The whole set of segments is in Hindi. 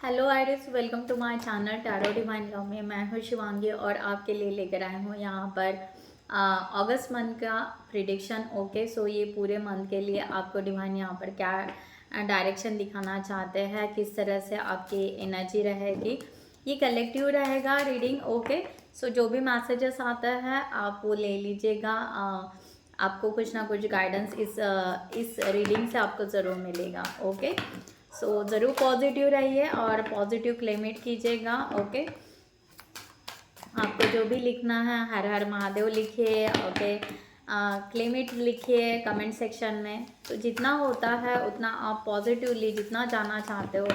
Hello Iris, welcome to my channel tarot divine love में। मैं हूँ शिवांगी और आपके लिए लेकर आई हूँ यहाँ पर अगस्त मंथ का प्रिडिक्शन। ओके, सो ये पूरे मंथ के लिए आपको डिवाइन यहाँ पर क्या डायरेक्शन दिखाना चाहते हैं, किस तरह से आपकी एनर्जी रहेगी। ये कलेक्टिव रहेगा रीडिंग। ओके, सो जो भी मैसेजेस आता है आप वो ले लीजिएगा। आपको कुछ ना कुछ गाइडेंस इस रीडिंग से आपको ज़रूर मिलेगा। ओके, सो ज़रूर पॉजिटिव रहिए और पॉजिटिव क्लेमेट कीजिएगा। ओके, आपको जो भी लिखना है हर हर महादेव लिखिए। ओके, क्लेमेट लिखिए कमेंट सेक्शन में। तो जितना होता है उतना आप पॉजिटिवली जितना जाना चाहते हो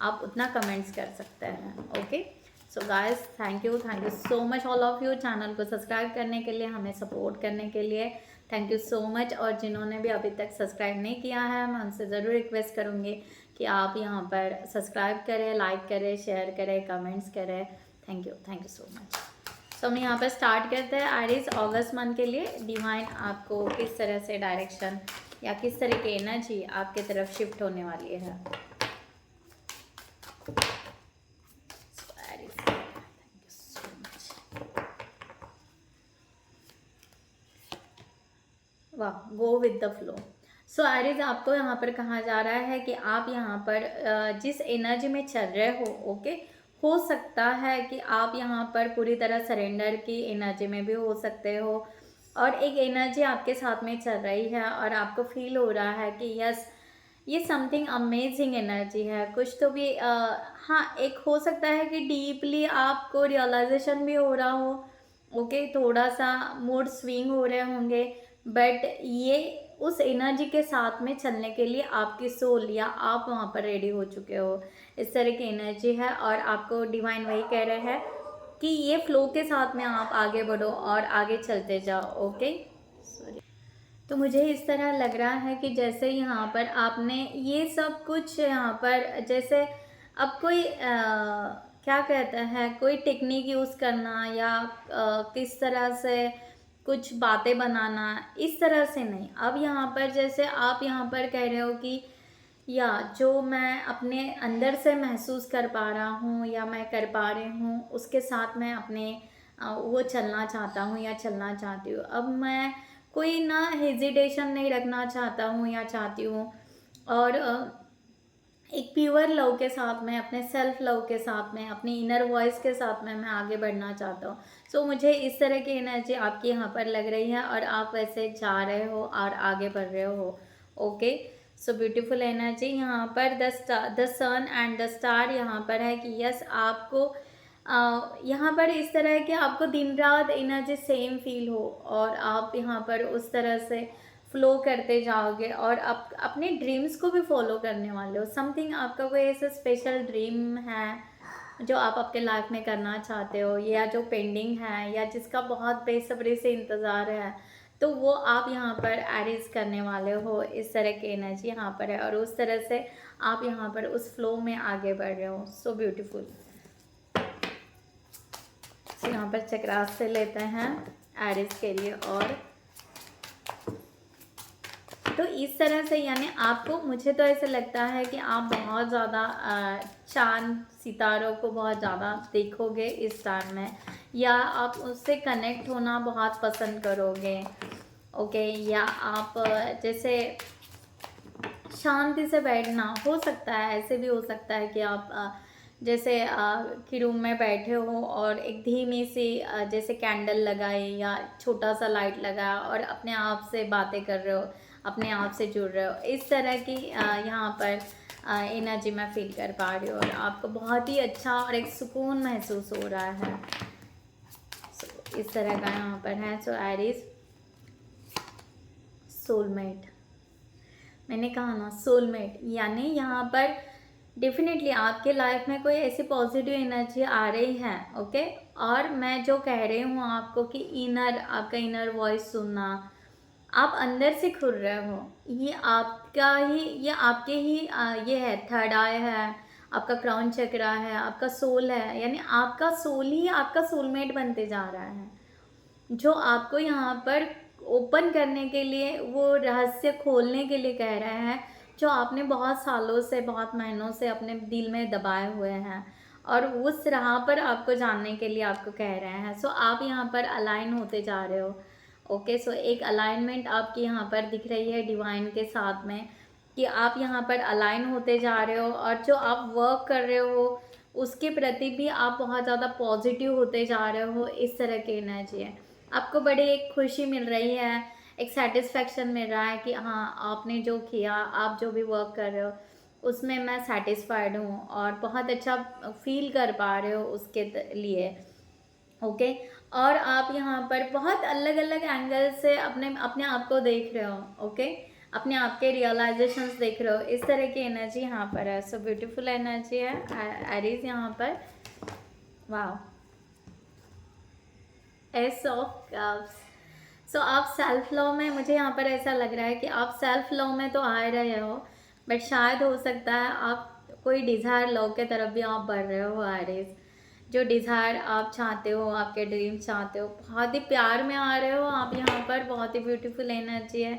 आप उतना कमेंट्स कर सकते हैं। Okay, so guys, thank you so much all of you channel को सब्सक्राइब करने के लिए, हमें सपोर्ट करने के लिए। Thank you so much. और जिन्होंने भी अभी तक सब्सक्राइब नहीं किया है मैं उनसे ज़रूर रिक्वेस्ट करूँगी कि आप यहाँ पर सब्सक्राइब करें, लाइक करें, शेयर करें, कमेंट्स करें। Thank you so much. So हम यहाँ पर स्टार्ट करते हैं आइरिस अगस्त मंथ के लिए डिवाइन आपको किस तरह से डायरेक्शन या किस तरह की एनर्जी आपके तरफ शिफ्ट होने वाली है। वाह, go with the flow. So iris, आपको यहाँ पर कहा जा रहा है कि आप यहाँ पर जिस एनर्जी में चल रहे हो, ओके, हो सकता है कि आप यहाँ पर पूरी तरह सरेंडर की एनर्जी में भी हो सकते हो और एक एनर्जी आपके साथ में चल रही है और आपको फील हो रहा है कि यस, ये समथिंग अमेजिंग एनर्जी है। कुछ तो भी हाँ, एक हो सकता है कि डीपली आपको रियलाइजेशन भी हो रहा हो। ओके, थोड़ा सा मूड स्विंग हो रहे होंगे, बट ये उस एनर्जी के साथ में चलने के लिए आपकी सोल या आप वहाँ पर रेडी हो चुके हो। इस तरह की एनर्जी है और आपको डिवाइन वही कह रहे हैं कि ये फ्लो के साथ में आप आगे बढ़ो और आगे चलते जाओ। Okay, sorry. तो मुझे इस तरह लग रहा है कि जैसे यहाँ पर आपने ये सब कुछ यहाँ पर जैसे अब कोई क्या कहते हैं, कोई टेक्निक यूज़ करना या किस तरह से कुछ बातें बनाना, इस तरह से नहीं। अब यहाँ पर जैसे आप यहाँ पर कह रहे हो कि या जो मैं अपने अंदर से महसूस कर पा रहा हूँ या मैं कर पा रही हूँ उसके साथ मैं अपने वो चलना चाहता हूँ या चलना चाहती हूँ। अब मैं कोई ना हेजिटेशन नहीं रखना चाहता हूँ या चाहती हूँ और एक प्योर लव के साथ में, अपने सेल्फ लव के साथ में, अपनी इनर वॉइस के साथ में मैं आगे बढ़ना चाहता हूँ। सो मुझे इस तरह की एनर्जी आपकी यहाँ पर लग रही है और आप वैसे जा रहे हो और आगे बढ़ रहे हो। Okay, so beautiful energy. यहाँ पर the sun and the star यहाँ पर है कि यस, आपको यहाँ पर इस तरह है कि आपको दिन रात एनर्जी सेम फील हो और आप यहाँ पर उस तरह से फ्लो करते जाओगे और आप अपने ड्रीम्स को भी फॉलो करने वाले हो। समथिंग आपका कोई ऐसा स्पेशल ड्रीम है जो आप आपके लाइफ में करना चाहते हो या जो पेंडिंग है या जिसका बहुत बेसब्री से इंतज़ार है, तो वो आप यहाँ पर एरेज करने वाले हो। इस तरह की एनर्जी यहाँ पर है और उस तरह से आप यहाँ पर उस फ्लो में आगे बढ़ रहे हो। So beautiful. यहाँ पर चक्रास से लेते हैं एरिस के लिए और तो इस तरह से यानी आपको, मुझे तो ऐसा लगता है कि आप बहुत ज़्यादा चांद सितारों को बहुत ज़्यादा देखोगे इस टाइम में, या आप उससे कनेक्ट होना बहुत पसंद करोगे। ओके, या आप जैसे शांति से बैठना, हो सकता है ऐसे भी हो सकता है कि आप जैसे कि रूम में बैठे हो और एक धीमी सी जैसे कैंडल लगाए या छोटा सा लाइट लगाया और अपने आप से बातें कर रहे हो, अपने आप से जुड़ रहे हो। इस तरह की यहाँ पर एनर्जी मैं फील कर पा रही हूँ और आपको बहुत ही अच्छा और एक सुकून महसूस हो रहा है। इस तरह का यहाँ पर है। सो एरीज, सोलमेट, मैंने कहा ना सोलमेट, यानी यहाँ पर डेफिनेटली आपके लाइफ में कोई ऐसी पॉजिटिव एनर्जी आ रही है। ओके, और मैं जो कह रही हूँ आपको कि इनर, आपका इनर वॉइस सुनना, आप अंदर से खुल रहे हो, ये आपका ही, ये आपके ही ये है, थर्ड आई है, आपका क्राउन चक्रा है, आपका सोल है, यानी आपका सोल ही आपका सोलमेट बनते जा रहा है, जो आपको यहाँ पर ओपन करने के लिए, वो रहस्य खोलने के लिए कह रहे हैं। जो आपने बहुत सालों से, बहुत महीनों से अपने दिल में दबाए हुए हैं, और उस राह पर आपको जानने के लिए आपको कह रहे हैं। सो आप यहाँ पर अलाइन होते जा रहे हो। ओके, सो एक अलाइनमेंट आपकी यहाँ पर दिख रही है डिवाइन के साथ में, कि आप यहाँ पर अलाइन होते जा रहे हो, और जो आप वर्क कर रहे हो उसके प्रति भी आप बहुत ज़्यादा पॉजिटिव होते जा रहे हो। इस तरह की एनर्जी है। आपको बड़ी एक खुशी मिल रही है, एक सेटिस्फेक्शन मिल रहा है कि हाँ, आपने जो किया, आप जो भी वर्क कर रहे हो उसमें मैं सेटिस्फाइड हूँ, और बहुत अच्छा फील कर पा रहे हो उसके लिए। ओके, और आप यहाँ पर बहुत अलग अलग एंगल से अपने अपने आप को देख रहे हो। ओके, अपने आप के रियलाइजेशंस देख रहे हो। इस तरह की एनर्जी यहाँ पर है। सो ब्यूटीफुल एनर्जी है एरीज यहाँ पर। वाह, एस ऑफ कप्स। सो आप सेल्फ लव में, मुझे यहाँ पर ऐसा लग रहा है कि आप सेल्फ लव में तो आ रहे हो, बट शायद हो सकता है आप कोई डिज़ायर लव के तरफ भी आप बढ़ रहे हो एरीज। जो डिज़ायर आप चाहते हो, आपके ड्रीम चाहते हो, बहुत ही प्यार में आ रहे हो आप यहाँ पर। बहुत ही ब्यूटीफुल एनर्जी है।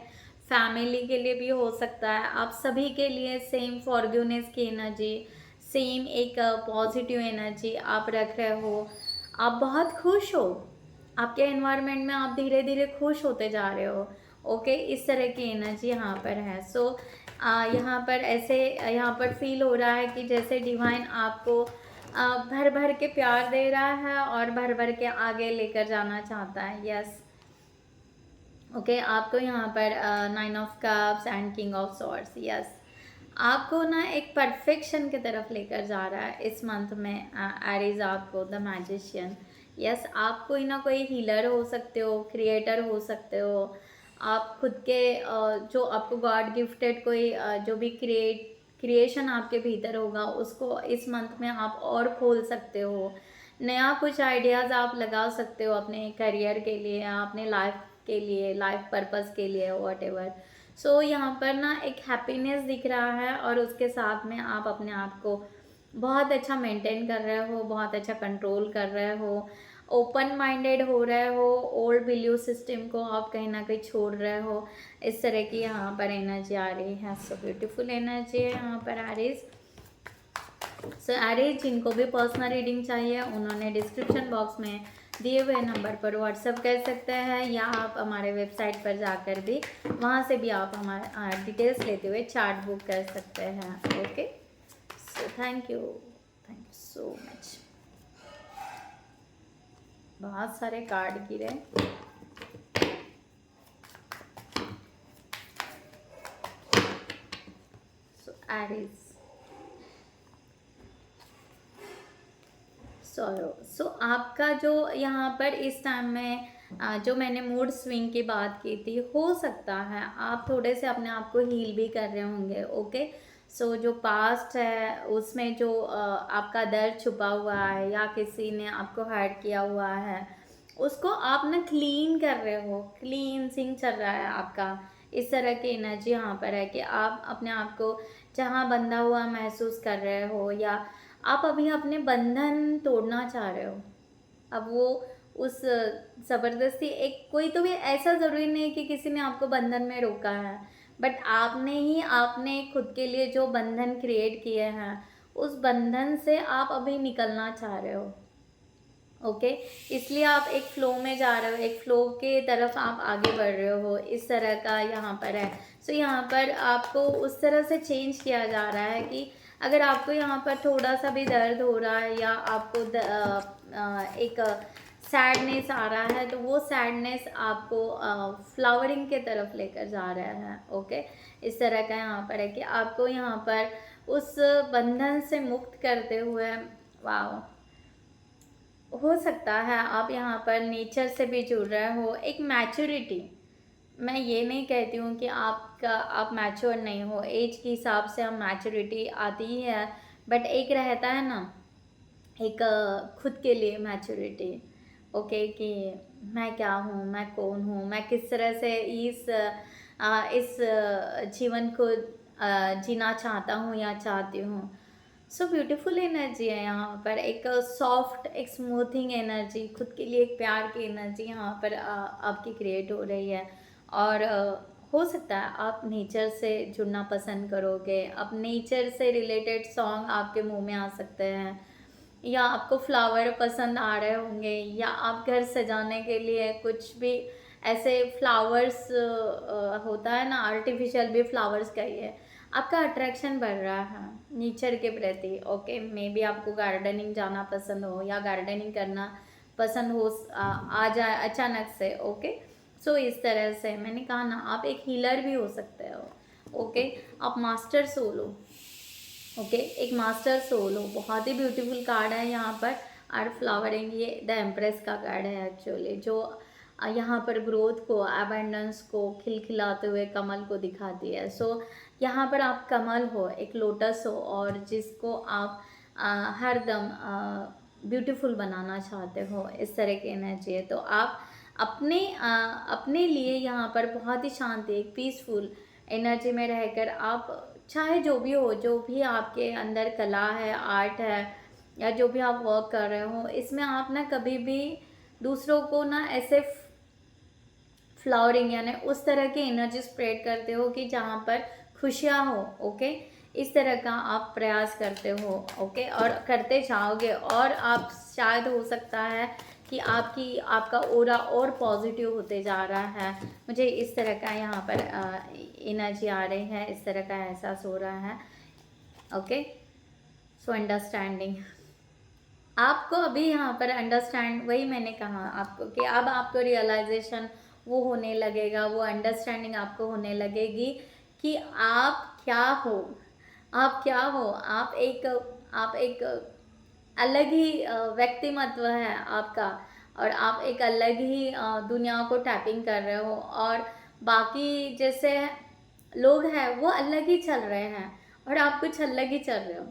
फैमिली के लिए भी हो सकता है, आप सभी के लिए सेम फॉरगिवनेस की एनर्जी, सेम एक पॉजिटिव एनर्जी आप रख रहे हो। आप बहुत खुश हो, आपके एनवायरनमेंट में आप धीरे धीरे खुश होते जा रहे हो। ओके, इस तरह की एनर्जी यहाँ पर है। सो यहाँ पर ऐसे यहाँ पर फील हो रहा है कि जैसे डिवाइन आपको भर भर के प्यार दे रहा है और भर भर के आगे लेकर जाना चाहता है। यस, ओके, आपको यहाँ पर 9 of cups and king of swords. Yes, आपको ना एक परफेक्शन की तरफ लेकर जा रहा है इस मंथ में एरीज आपको, द मैजिशियन। यस, आप कोई ना कोई हीलर हो सकते हो, क्रिएटर हो सकते हो। आप खुद के जो आपको गॉड गिफ्टेड कोई जो भी क्रिएशन आपके भीतर होगा उसको इस मंथ में आप और खोल सकते हो। नया कुछ आइडियाज़ आप लगा सकते हो अपने करियर के लिए, अपने लाइफ के लिए, लाइफ पर्पस के लिए, वॉट एवर। सो यहाँ पर ना एक हैप्पीनेस दिख रहा है, और उसके साथ में आप अपने आप को बहुत अच्छा मेंटेन कर रहे हो, बहुत अच्छा कंट्रोल कर रहे हो, ओपन माइंडेड हो रहे हो, ओल्ड बिलीव सिस्टम को आप कहीं ना कहीं छोड़ रहे हो। इस तरह की यहाँ पर एनर्जी आ रही है। सो ब्यूटीफुल एनर्जी है यहाँ पर एरीज। सो एरीज जिनको भी पर्सनल रीडिंग चाहिए उन्होंने डिस्क्रिप्शन बॉक्स में दिए हुए नंबर पर व्हाट्सअप कर सकते हैं, या आप हमारे वेबसाइट पर जाकर भी वहाँ से भी आप हमारे डिटेल्स लेते हुए चार्ट बुक कर सकते हैं। Okay, so thank you so much. बहुत सारे कार्ड गिरे। सो एरीज, सो आपका जो यहाँ पर इस टाइम में जो मैंने मूड स्विंग की बात की थी, हो सकता है आप थोड़े से अपने आप को हील भी कर रहे होंगे। ओके, सो जो पास्ट है उसमें जो आपका दर्द छुपा हुआ है या किसी ने आपको हर्ट किया हुआ है, उसको आप ना क्लीन कर रहे हो, क्लींसिंग चल रहा है आपका। इस तरह की एनर्जी यहाँ पर है कि आप अपने आप को जहाँ बंधा हुआ महसूस कर रहे हो, या आप अभी अपने बंधन तोड़ना चाह रहे हो। अब वो उस ज़बरदस्ती, एक कोई तो भी ऐसा ज़रूरी नहीं कि किसी ने आपको बंधन में रोका है, बट आपने खुद के लिए जो बंधन क्रिएट किए हैं उस बंधन से आप अभी निकलना चाह रहे हो। ओके, इसलिए आप एक फ़्लो में जा रहे हो, एक फ़्लो के तरफ आप आगे बढ़ रहे हो। इस तरह का यहाँ पर है। सो यहाँ पर आपको उस तरह से चेंज किया जा रहा है कि अगर आपको यहाँ पर थोड़ा सा भी दर्द हो रहा है, या आपको एक सैडनेस आ रहा है, तो वो सैडनेस आपको फ्लावरिंग के तरफ लेकर जा रहा है। ओके, इस तरह का यहाँ पर है कि आपको यहाँ पर उस बंधन से मुक्त करते हुए, वाह, हो सकता है आप यहाँ पर नेचर से भी जुड़ रहे हो। एक मैच्योरिटी, मैं ये नहीं कहती हूँ कि आप मैच्योर नहीं हो, एज के हिसाब से हम मैच्योरिटी आती ही है, बट एक रहता है ना, एक खुद के लिए मैच्योरिटी। ओके, कि मैं क्या हूँ, मैं कौन हूँ, मैं किस तरह से इस जीवन को जीना चाहता हूँ या चाहती हूँ। सो ब्यूटीफुल एनर्जी है यहाँ पर, एक सॉफ्ट, एक स्मूथिंग एनर्जी, खुद के लिए एक प्यार की एनर्जी यहाँ पर आपकी क्रिएट हो रही है। और हो सकता है आप नेचर से जुड़ना पसंद करोगे, अब नेचर से रिलेटेड सॉन्ग आपके मुंह में आ सकते हैं, या आपको फ्लावर पसंद आ रहे होंगे, या आप घर सजाने के लिए कुछ भी ऐसे फ्लावर्स होता है ना, आर्टिफिशियल भी फ्लावर्स कहिए, आपका अट्रैक्शन बढ़ रहा है नेचर के प्रति। ओके, मे बी आपको गार्डनिंग जाना पसंद हो या गार्डनिंग करना पसंद हो, आ जाए अचानक से। ओके, सो इस तरह से मैंने कहा ना, आप एक हीलर भी हो सकते हो। ओके, आप मास्टर सोल हो। ओके, एक मास्टर सोल हो, बहुत ही ब्यूटीफुल कार्ड है यहाँ पर। आर्ट फ्लावरिंग, ये द एम्प्रेस का कार्ड है एक्चुअली, जो यहाँ पर ग्रोथ को, अबेंडेंस को, खिलखिलाते हुए कमल को दिखाती है। सो यहाँ पर आप कमल हो, एक लोटस हो, और जिसको आप हरदम ब्यूटीफुल बनाना चाहते हो, इस तरह की एनर्जी है। तो आप अपने लिए यहाँ पर बहुत ही शांति, एक पीसफुल एनर्जी में रहकर आप चाहे जो भी हो, जो भी आपके अंदर कला है, आर्ट है, या जो भी आप वर्क कर रहे हो, इसमें आप ना कभी भी दूसरों को ना ऐसे फ्लावरिंग यानी उस तरह की एनर्जी स्प्रेड करते हो कि जहाँ पर खुशियाँ हो। ओके, इस तरह का आप प्रयास करते हो। ओके, और करते जाओगे, और आप शायद हो सकता है कि आपका ऑरा और पॉजिटिव होते जा रहा है। मुझे इस तरह का यहाँ पर एनर्जी आ रही है, इस तरह का एहसास हो रहा है। ओके, सो अंडरस्टैंडिंग आपको अभी यहाँ पर अंडरस्टैंड, वही मैंने कहा आपको कि अब आपको रियलाइजेशन वो होने लगेगा, वो अंडरस्टैंडिंग आपको होने लगेगी कि आप क्या हो, आप क्या हो। आप एक अलग ही व्यक्तिमत्व है आपका, और आप एक अलग ही दुनिया को टैपिंग कर रहे हो, और बाकी जैसे लोग हैं वो अलग ही चल रहे हैं, और आप कुछ अलग ही चल रहे हो।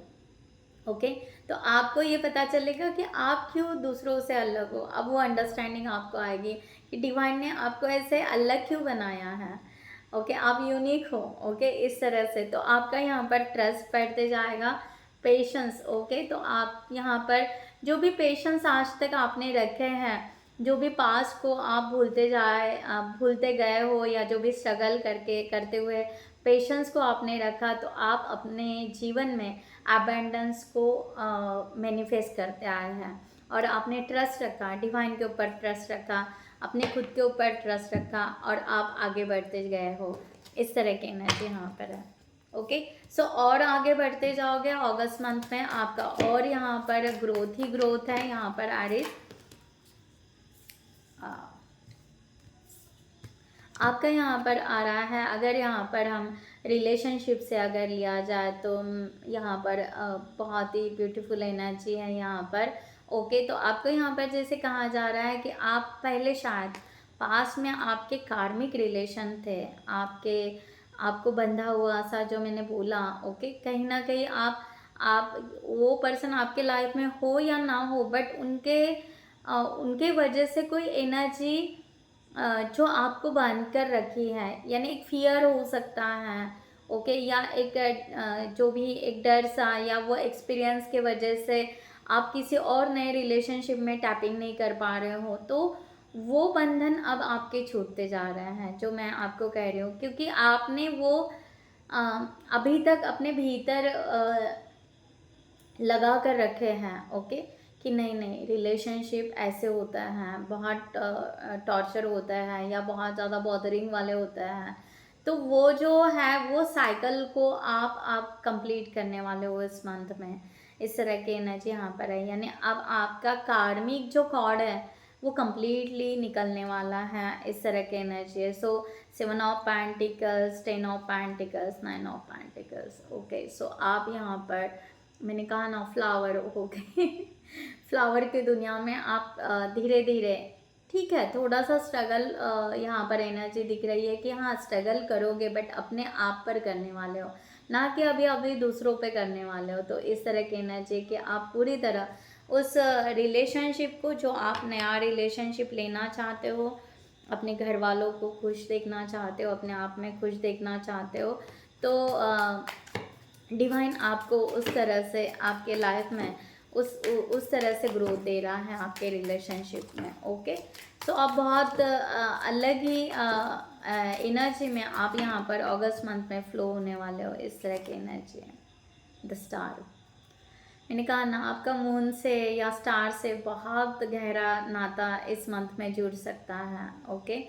ओके, तो आपको ये पता चलेगा कि आप क्यों दूसरों से अलग हो। अब वो अंडरस्टैंडिंग आपको आएगी कि डिवाइन ने आपको ऐसे अलग क्यों बनाया है। ओके, आप यूनिक हो। ओके, इस तरह से तो आपका यहाँ पर ट्रस्ट बढ़ते जाएगा, पेशेंस। ओके, तो आप यहाँ पर जो भी पेशेंस आज तक आपने रखे हैं, जो भी पास्ट को आप भूलते गए हो, या जो भी स्ट्रगल करते हुए पेशेंस को आपने रखा, तो आप अपने जीवन में अबेंडेंस को मैनिफेस्ट करते आए हैं। और आपने ट्रस्ट रखा, डिवाइन के ऊपर ट्रस्ट रखा, अपने खुद के ऊपर ट्रस्ट रखा, और आप आगे बढ़ते गए हो। इस तरह की एनर्जी यहाँ पर है। ओके, सो और आगे बढ़ते जाओगे अगस्त मंथ में, आपका और यहाँ पर ग्रोथ ही ग्रोथ है यहाँ पर एरीज। आपका यहाँ पर आ रहा है, अगर यहाँ पर हम रिलेशनशिप से अगर लिया जाए तो यहाँ पर बहुत ही ब्यूटीफुल एनर्जी है यहाँ पर। ओके, तो आपको यहाँ पर जैसे कहा जा रहा है कि आप पहले शायद पास में आपके कार्मिक रिलेशन थे, आपको बंधा हुआ सा, जो मैंने बोला। ओके, कहीं ना कहीं आप वो पर्सन आपके लाइफ में हो या ना हो, बट उनके वजह से कोई एनर्जी जो आपको बांध कर रखी है, यानी एक फियर हो सकता है। ओके, या एक जो भी एक डर सा, या वो एक्सपीरियंस के वजह से आप किसी और नए रिलेशनशिप में टैपिंग नहीं कर पा रहे हो, तो वो बंधन अब आपके छूटते जा रहे हैं, जो मैं आपको कह रही हूँ, क्योंकि आपने वो अभी तक अपने भीतर लगा कर रखे हैं। ओके, कि नहीं रिलेशनशिप ऐसे होता है, बहुत टॉर्चर होता है, या बहुत ज़्यादा बॉदरिंग वाले होते हैं, तो वो जो है वो साइकिल को आप कंप्लीट करने वाले हो इस मंथ में। इस तरह की एनर्जी यहाँ पर है, यानी अब आपका कार्मिक जो कॉर्ड है वो कंप्लीटली निकलने वाला है, इस तरह की एनर्जी है। So 7 of pentacles, 10 of pentacles, 9 of pentacles. Okay, so आप यहाँ पर, मैंने कहा ना, फ्लावर हो गए फ्लावर की दुनिया में आप धीरे धीरे, ठीक है, थोड़ा सा स्ट्रगल यहाँ पर एनर्जी दिख रही है कि हाँ स्ट्रगल करोगे, बट अपने आप पर करने वाले हो, ना कि अभी दूसरों पे करने वाले हो। तो इस तरह की एनर्जी कि आप पूरी तरह उस रिलेशनशिप को, जो आप नया रिलेशनशिप लेना चाहते हो, अपने घर वालों को खुश देखना चाहते हो, अपने आप में खुश देखना चाहते हो, तो डिवाइन आपको उस तरह से आपके लाइफ में उस तरह से ग्रोथ दे रहा है आपके रिलेशनशिप में। ओके, तो आप बहुत अलग ही एनर्जी में आप यहाँ पर अगस्त मंथ में फ्लो होने वाले हो। इस तरह की एनर्जी है। द स्टार, मैंने कहा ना, आपका मून से या स्टार से बहुत गहरा नाता इस मंथ में जुड़ सकता है। ओके,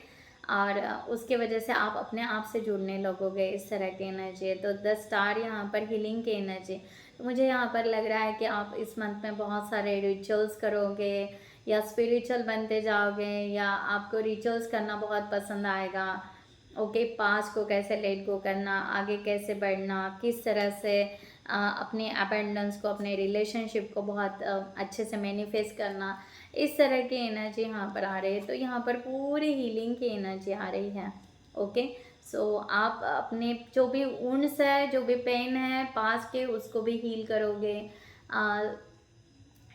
और उसके वजह से आप अपने आप से जुड़ने लगोगे। इस तरह की एनर्जी है। तो द स्टार यहाँ पर हीलिंग की एनर्जी। तो मुझे यहाँ पर लग रहा है कि आप इस मंथ में बहुत सारे रिचुअल्स करोगे या स्पिरिचुअल बनते जाओगे, या आपको रिचुअल्स करना बहुत पसंद आएगा। ओके, पास्ट को कैसे लेट गो करना, आगे कैसे बढ़ना, किस तरह से अपने अबेंडेंस को, अपने रिलेशनशिप को बहुत अच्छे से मैनिफेस्ट करना, इस तरह की एनर्जी यहाँ पर आ रही है। तो यहाँ पर पूरी हीलिंग की एनर्जी आ रही है। ओके, सो आप अपने जो भी वुंड्स है, जो भी पेन है पास्ट के, उसको भी हील करोगे,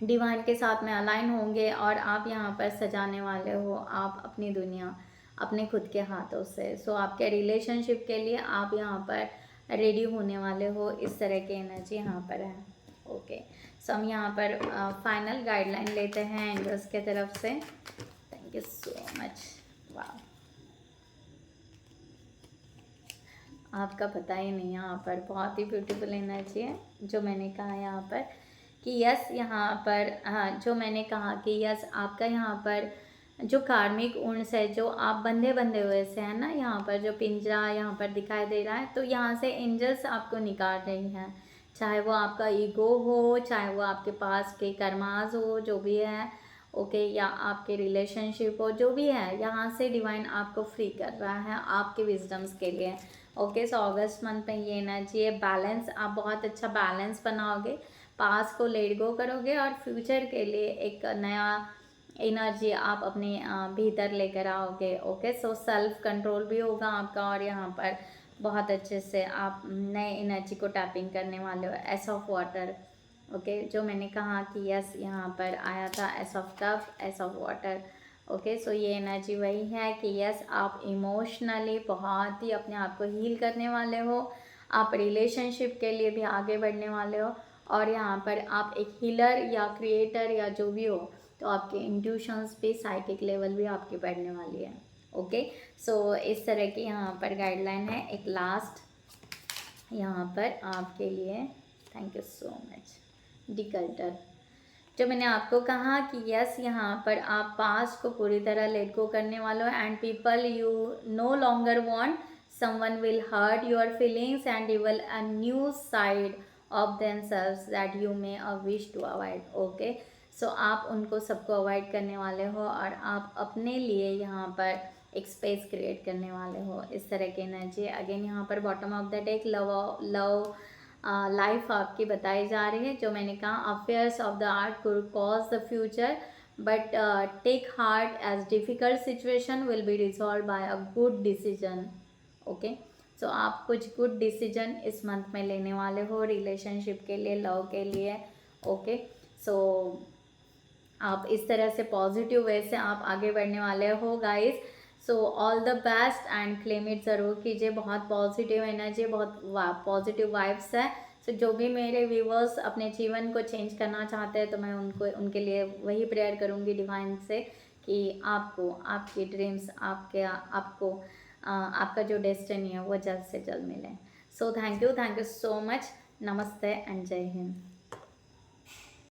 डिवाइन के साथ में अलाइन होंगे, और आप यहाँ पर सजाने वाले हो आप अपनी दुनिया अपने खुद के हाथों से। सो आपके रिलेशनशिप के लिए आप यहाँ पर रेडी होने वाले हो। इस तरह की एनर्जी यहाँ पर है। ओके, सो हम यहाँ पर फाइनल गाइडलाइन लेते हैं एंजल्स के तरफ से। Thank you so much. वाह, आपका पता ही नहीं, यहाँ पर बहुत ही ब्यूटीफुल एनर्जी है। जो मैंने कहा यहाँ पर कि यस, यहाँ पर हाँ, जो मैंने कहा कि यस, आपका यहाँ पर जो कार्मिक उन्स है, जो आप बंधे बंधे हुए से है ना, यहाँ पर जो पिंजरा यहाँ पर दिखाई दे रहा है, तो यहाँ से एंजल्स आपको निकाल रही हैं। चाहे वो आपका ईगो हो, चाहे वो आपके पास के कर्माज हो, जो भी है। ओके, या आपके रिलेशनशिप हो, जो भी है, यहाँ से डिवाइन आपको फ्री कर रहा है आपके विजडम्स के लिए। ओके, सो अगस्त मंथ में ये एनर्जी है। बैलेंस, आप बहुत अच्छा बैलेंस बनाओगे, पास्ट को लेट गो करोगे, और फ्यूचर के लिए एक नया एनर्जी आप अपने भीतर लेकर आओगे। ओके, सो सेल्फ कंट्रोल भी होगा आपका, और यहाँ पर बहुत अच्छे से आप नए एनर्जी को टैपिंग करने वाले हो। S of water. ओके, जो मैंने कहा कि यस, यहाँ पर आया था ace of tough, ace of water. Okay, so ये एनर्जी वही है कि यस, आप इमोशनली बहुत ही अपने आप को हील करने वाले हो, आप रिलेशनशिप के लिए भी आगे बढ़ने वाले हो, और यहाँ पर आप एक हीलर या क्रिएटर या जो भी हो, तो आपके इंट्यूशंस भी, साइकिक लेवल भी आपकी बढ़ने वाली है। ओके, सो इस तरह की यहाँ पर गाइडलाइन है। एक लास्ट यहाँ पर आपके लिए, थैंक यू सो मच, डिकल्टर। जो मैंने आपको कहा कि यस, यहाँ पर आप पास्ट को पूरी तरह लेट गो करने वाले हो, and people you no longer want, someone will hurt your feelings and reveal a new side of themselves that you may uh wish to avoid. Okay, so आप उनको सबको अवॉइड करने वाले हो, और आप अपने लिए यहाँ पर एक स्पेस क्रिएट करने वाले हो। इस तरह की एनर्जी। अगेन यहाँ पर bottom of the deck love life आपकी बताई जा रही है। जो मैंने कहा, affairs of the heart could cause the future, but take heart as difficult situation will be resolve by a good decision. Okay, so आप कुछ गुड डिसीजन इस मंथ में लेने वाले हो रिलेशनशिप के लिए, लव के लिए। ओके, सो आप इस तरह से पॉजिटिव वे से आप आगे बढ़ने वाले हो guys. So all the best, and claim it ज़रूर कीजिए। बहुत पॉजिटिव एनर्जी, बहुत पॉजिटिव वाइब्स है। सो जो भी मेरे व्यूवर्स अपने जीवन को चेंज करना चाहते हैं, तो मैं उनके लिए वही प्रेयर करूँगी डिवाइन से कि आपको आपकी ड्रीम्स, आपको आपका जो डेस्टिनी है वो जल्द से जल्द मिले। So thank you so much. नमस्ते एंड जय हिंद।